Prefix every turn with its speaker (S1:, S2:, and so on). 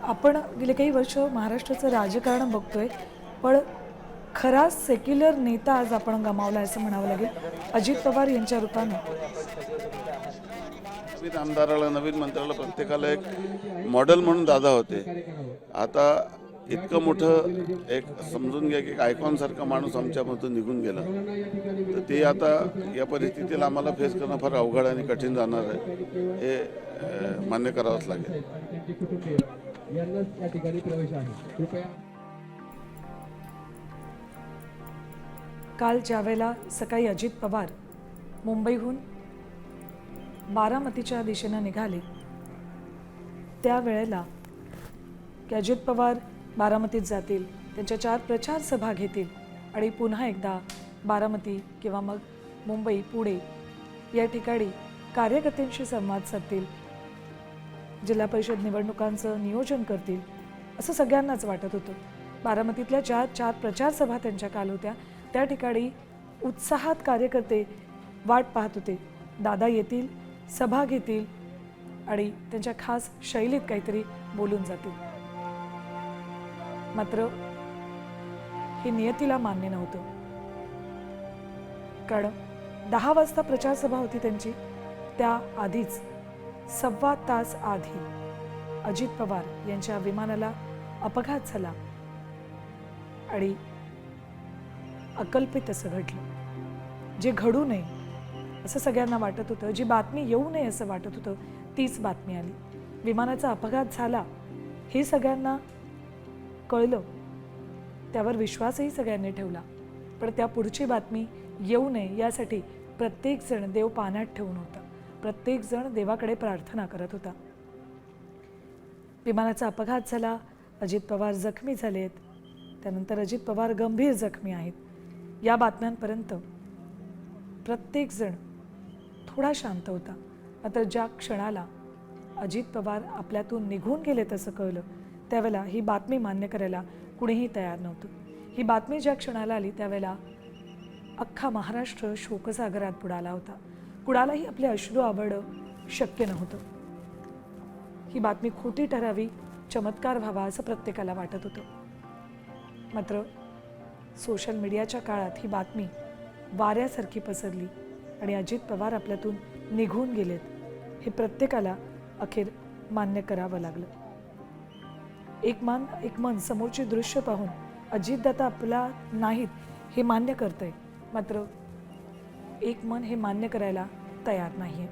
S1: आपण गेले काही वर्ष महाराष्ट्राचं राजकारण बघतोय, पण खरा सेक्युलर नेता आज आपण गमावला असं म्हणावं लागेल. अजित पवार यांच्या रूपानं.
S2: नवीन आमदाराला, नवीन मंत्र्याला, प्रत्येकाला एक मॉडेल म्हणून दादा होते. आता इतकं मोठं एक समजून घ्या की एक आयकॉनसारखा माणूस आमच्यामधून निघून गेला, तर ते आता या परिस्थितीला आम्हाला फेस करणं फार अवघड आणि कठीण जाणार आहे, हे मान्य करावंच लागेल.
S1: काल ज्यावेळेला सकाळी अजित पवार मुंबईहून बारामतीच्या दिशेनं निघाले, त्यावेळेला की अजित पवार बारामतीत जातील, त्यांच्या 4 प्रचार सभा घेतील आणि पुन्हा एकदा बारामती किंवा मग मुंबई, पुणे या ठिकाणी कार्यकर्त्यांशी संवाद साधतील, जिल्हा परिषद निवडणुकांचं नियोजन करतील, असं सगळ्यांनाच वाटत होतं. बारामतीतल्या 4 प्रचार सभा त्यांच्या काल होत्या. त्या ठिकाणी उत्साहात कार्यकर्ते वाट पाहत होते. दादा येतील, सभा घेतील आणि त्यांच्या खास शैलीत काहीतरी बोलून जातील. मात्र हे नियतीला मान्य नव्हतं, कारण 10 वाजता प्रचार सभा होती त्यांची. त्या आधीच 1.25 तास आधी अजित पवार यांच्या विमानाला अपघात झाला आणि अकल्पित असं घडलं. जे घडू नये असं सगळ्यांना वाटत होतं, जी बातमी येऊ नये असं वाटत होतं, तीच बातमी आली. विमानाचा अपघात झाला हे सगळ्यांना कळलं, त्यावर विश्वासही सगळ्यांनी ठेवला. पण त्या पुढची बातमी येऊ नये यासाठी प्रत्येकजण देव पाण्यात ठेवून होता, प्रत्येकजण देवाकडे प्रार्थना करत होता. विमानाचा अपघात झाला, अजित पवार जखमी झालेत, त्यानंतर अजित पवार गंभीर जखमी आहेत. या बातम्यांपर्यंत प्रत्येकजण थोडा शांत होता. मात्र ज्या क्षणाला अजित पवार आपल्यातून निघून गेलेत असं कळलं, त्यावेळेला ही बातमी मान्य करायला कुणीही तयार नव्हतं. ही बातमी ज्या क्षणाला आली त्यावेळेला अख्खा महाराष्ट्र शोकसागरात बुडाला होता. कुणालाही आपले अश्रू आवडणं शक्य नव्हतं. ही बातमी खोटी ठरावी, चमत्कार व्हावा असं प्रत्येकाला वाटत होतं. मात्र सोशल मीडियाच्या काळात ही बातमी वाऱ्यासारखी पसरली आणि अजित पवार आपल्यातून निघून गेलेत हे प्रत्येकाला अखेर मान्य करावं लागलं. एक मन समोरची दृश्य पाहून अजितदादा आपला नाहीत हे मान्य करतंय, मात्र एक मन हे मान्य करायला तयार नाहीये.